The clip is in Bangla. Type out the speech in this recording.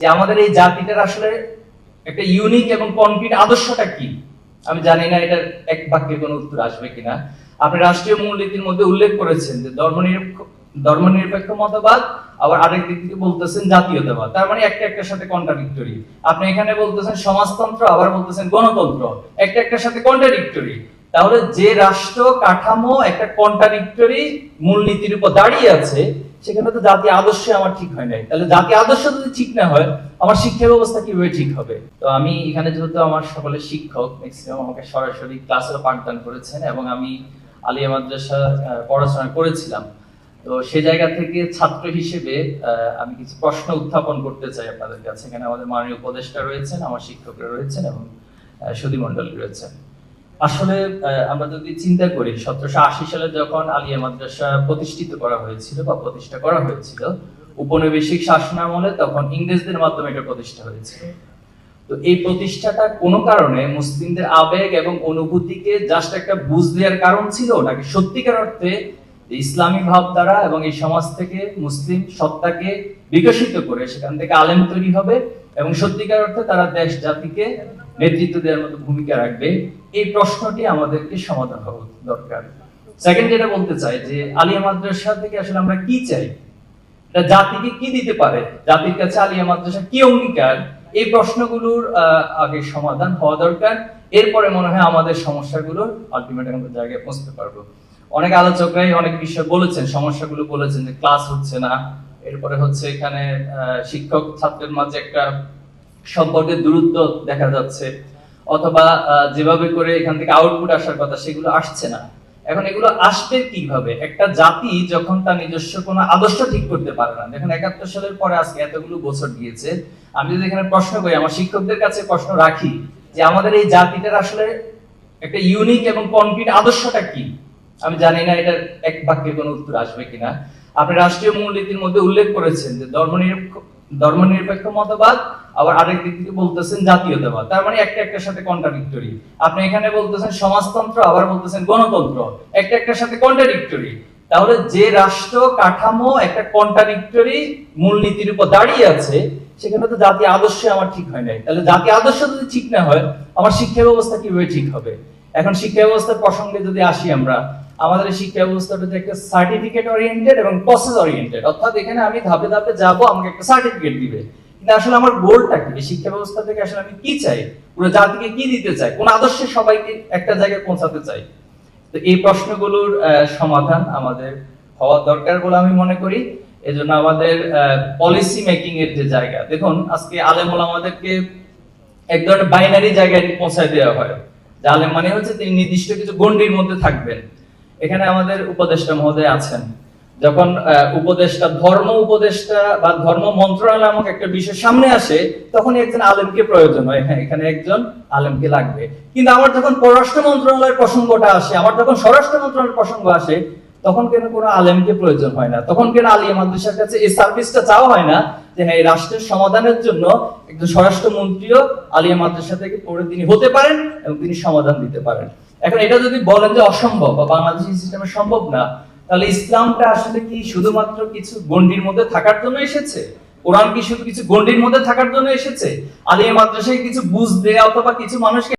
যে আমাদের এই জাতিটার আসলে একটা ইউনিক এবং কনক্রিট আদর্শটা কি। আমি জানি না এটার এক বাক্যে কোনো উত্তর আসবে কিনা। আপনি রাষ্ট্রীয় মূলনীতির মধ্যে উল্লেখ করেছেন যে ধর্মনিরপেক্ষ মতবাদ, আবার আরেক দিক থেকে বলতেছেন জাতীয়তাবাদ। তার মানে একটা একটার সাথে কন্ট্রাডিক্টরি। আপনি এখানে বলতেছেন সমাজতন্ত্র, আবার বলতেছেন গণতন্ত্র, একটা একটার সাথে কন্ট্রাডিক্টরি। তাহলে যে রাষ্ট্র কাঠামো একটা কন্ট্রাডিক্টরি মূলনীতির উপর দাঁড়িয়ে আছে, সেখানে তো জাতীয় আদর্শ আমার ঠিক হয় নাই। তাহলে জাতীয় আদর্শ যদি ঠিক না হয়, আমার শিক্ষা ব্যবস্থা কিভাবে ঠিক হবে? তো আমি এখানে যেহেতু আমার সকলে শিক্ষক, ম্যাক্সিমাম আমাকে সরাসরি ক্লাসেও পাঠদান করেছেন এবং আমি আলিয়া মাদ্রাসা পড়াশোনা করেছিলাম। তো সে জায়গা থেকে ছাত্র হিসেবে আমি কিছু প্রশ্ন উত্থাপন করতে চাই আপনাদের কাছে। এখানে আমাদের মাননীয় উপদেষ্টা রয়েছেন, আমার শিক্ষকরা রয়েছেন এবং সুধী মণ্ডলী রয়েছেন। আসলে আমরা যদি চিন্তা করি 1780 সালে যখন আলিয়া মাদ্রাসা প্রতিষ্ঠিত করা হয়েছিল বা প্রতিষ্ঠা করা হয়েছিল উপনিবেশিক শাসনামলে, তখন ইংরেজদের মাধ্যমে এটা প্রতিষ্ঠা হয়েছিল। তো এই প্রতিষ্ঠাটা কোনো কারণে মুসলিমদের আবেগ এবং অনুভূতিকে জাস্ট একটা বুঝ দেওয়ার কারণ ছিল, নাকি সত্যিকার অর্থে ইসলামী ভাবধারা এবং এই সমাজ থেকে মুসলিম সত্তাকে বিকশিত করে সেখান থেকে আলেম তৈরি হবে এবং সত্যিকার অর্থে তারা দেশ জাতিকে নেতৃত্ব দেওয়ার মতো ভূমিকা রাখবে? এই প্রশ্নটি আমাদেরকে সমাধান হওয়া দরকার। সেকেন্ড যেটা বলতে চাই যে আলিয়া মাদ্রাসা থেকে আসলে আমরা কি চাই, এটা জাতিকে কি দিতে পারে, জাতির কাছে আলিয়া মাদ্রাসা কি অঙ্গীকার, এই প্রশ্নগুলোর আগে সমাধান হওয়া দরকার। এরপরে মনে হয় আমাদের সমস্যাগুলো আলটিমেট আমাদের জায়গায় পৌঁছতে পারবো। অনেক আলোচকরাই অনেক বিষয় বলেছেন, সমস্যাগুলো বলেছেন যে ক্লাস হচ্ছে না, এরপরে হচ্ছে এখানে শিক্ষক ছাত্রের মাঝে একটা সম্পর্কের দূরত্ব দেখা যাচ্ছে, অথবা যেভাবে করে এখান থেকে আউটপুট আসার কথা সেগুলো আসছে না। এখন এগুলো আসবে কিভাবে? একটা জাতি যখন তার নিজস্ব কোনো আদর্শ ঠিক করতে পারে না, দেখুন 71 সালের পরে আজকে এতগুলো বছর গিয়েছে, আমি যদি এখানে প্রশ্ন করি, আমার শিক্ষকদের কাছে প্রশ্ন রাখি যে আমাদের এই জাতিটার আসলে একটা ইউনিক এবং কনক্রিট আদর্শটা কি, আমি জানি না এটার এক বাক্যে কোনো উত্তর আসবে কিনা। আপনি রাষ্ট্রীয় মূলনীতির মধ্যে উল্লেখ করেছেন যে ধর্মনিরপেক্ষ মতবাদ, আবার আরেক দিক থেকে বলতেছেন জাতীয়তাবাদ। তার মানে একটা একটার সাথে কন্ট্রাডিক্টরি। আপনি এখানে বলতেছেন সমাজতন্ত্র, আবার বলতেছেন গণতন্ত্র, একটা একটার সাথে কন্ট্রাডিক্টরি। তাহলে যে রাষ্ট্র কাঠামো একটা কন্ট্রাডিক্টরি মূলনীতির উপর দাঁড়িয়ে আছে, সেখানে তো জাতীয় আদর্শ আমার ঠিক হয় নাই। তাহলে জাতীয় আদর্শ যদি ঠিক না হয়, আমার শিক্ষা ব্যবস্থা কিভাবে ঠিক হবে? এখন শিক্ষা ব্যবস্থার প্রসঙ্গে যদি আসি, আমরা আমাদের শিক্ষা ব্যবস্থাটা একটা সার্টিফিকেট ওরিয়েন্টেড এবং প্রসেস ওরিয়েন্টেড, অর্থাৎ এখানে আমি ধাপে ধাপে যাবো, আমাকে একটা সার্টিফিকেট দিবে। কিন্তু আসলে আমার গোলটা কি? শিক্ষা ব্যবস্থা থেকে আসলে আমি কি চাই, পুরো জাতিকে কি দিতে চাই, কোন আদর্শে সবাইকে একটা জায়গায় পৌঁছাতে চাই? তো এই প্রশ্নগুলোর সমাধান আমাদের হওয়া দরকার বলে আমি মনে করি। এজন্য আমাদের পলিসি মেকিং এর যে জায়গা, দেখুন আজকে আলেম ওলামাদেরকে এক ধরনের বাইনারি জায়গায় পৌঁছায় দেওয়া হয়। আলেম মানে হচ্ছে তিনি নির্দিষ্ট কিছু গণ্ডির মধ্যে থাকবেন। এখানে আমাদের উপদেষ্টা মহোদয় আছেন, যখন উপদেষ্টা ধর্ম উপদেষ্টা বা ধর্ম মন্ত্রণালয় নামক একটা বিষয় সামনে আসে, তখন একজন আলেমকে প্রয়োজন হয়, হ্যাঁ এখানে একজন আলেমকে লাগবে। কিন্তু আমার যখন পররাষ্ট্র মন্ত্রণালয়ের প্রসঙ্গটা আসে, আমার যখন স্বরাষ্ট্র মন্ত্রণালয়ের প্রসঙ্গ আসে, তখন কেন কোনো আলেমকে প্রয়োজন হয় না? তখন কেন আলিয়া মাদ্রাসার কাছে এই সার্ভিসটা চাওয়া হয় না যে হ্যাঁ এই রাষ্ট্রের সমাধানের জন্য একজন স্বরাষ্ট্রমন্ত্রীও আলিয়া মাদ্রাসা থেকে পড়ে তিনি হতে পারেন এবং তিনি সমাধান দিতে পারেন। এখন এটা যদি বলেন যে অসম্ভব বা বাংলাদেশি সিস্টেমে সম্ভব না, তাহলে ইসলামটা আসলে কি শুধুমাত্র কিছু গণ্ডির মধ্যে থাকার জন্য এসেছে? কোরআন কি শুধু কিছু গণ্ডির মধ্যে থাকার জন্য এসেছে? আলিয়া মাদ্রাসায় কিছু বুঝ দেয়া অথবা কিছু মানুষকে